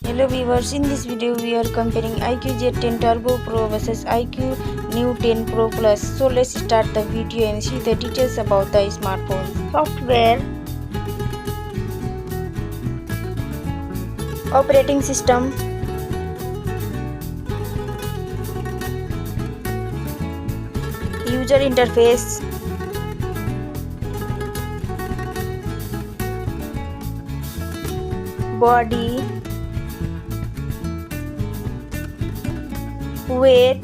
Hello viewers, in this video we are comparing iQOO Z10 Turbo Pro versus iQOO New 10 Pro Plus. So let's start the video and see the details about the smartphone. Software, operating system, user interface, body, weight,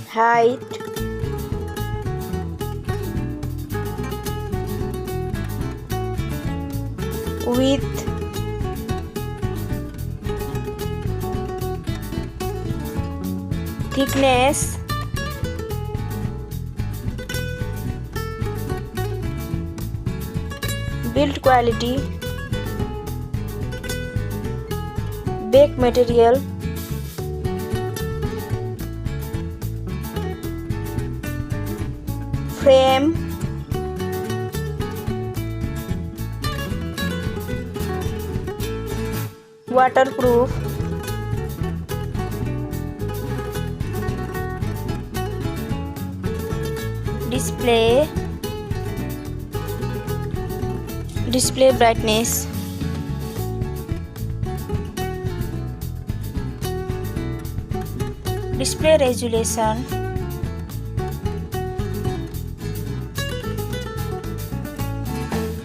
height, width, thickness, build quality, back material, frame, waterproof, display brightness, display resolution,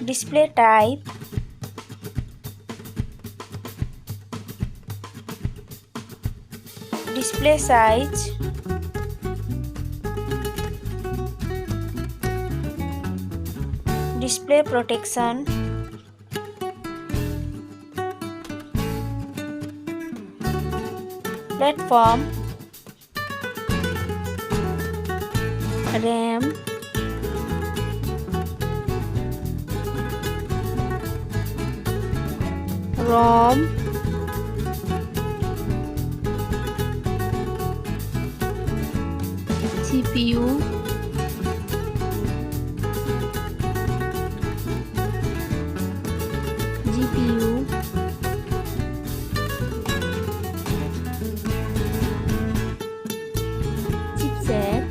display type, display size, display protection, platform, RAM, ROM, CPU, GPU, chipset,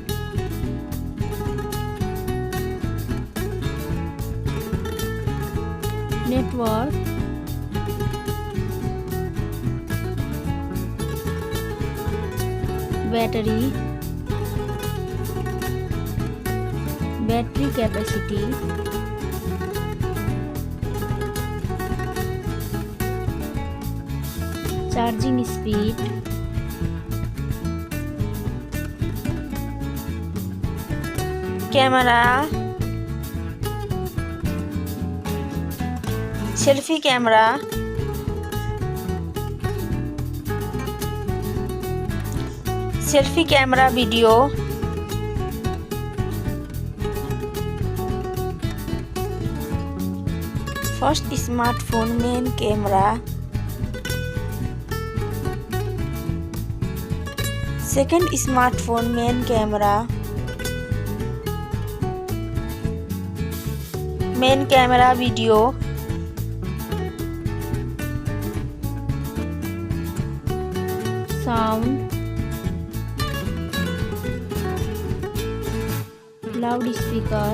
network, battery capacity, charging speed, camera, selfie camera, video, first smartphone main camera, second smartphone main camera, video, sound, loudspeaker,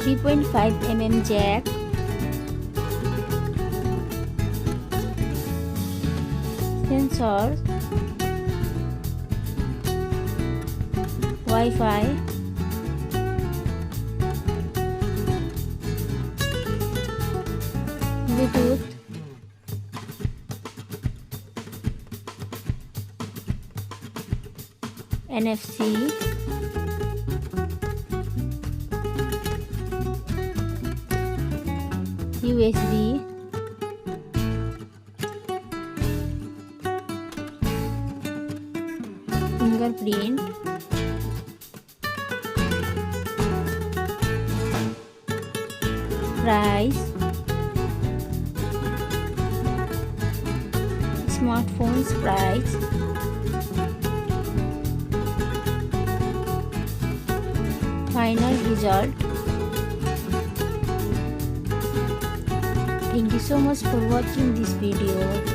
.5mm jack, sensor, Wi-Fi, Bluetooth, NFC, USB, fingerprint, price, smartphones price, final result. Thank you so much for watching this video.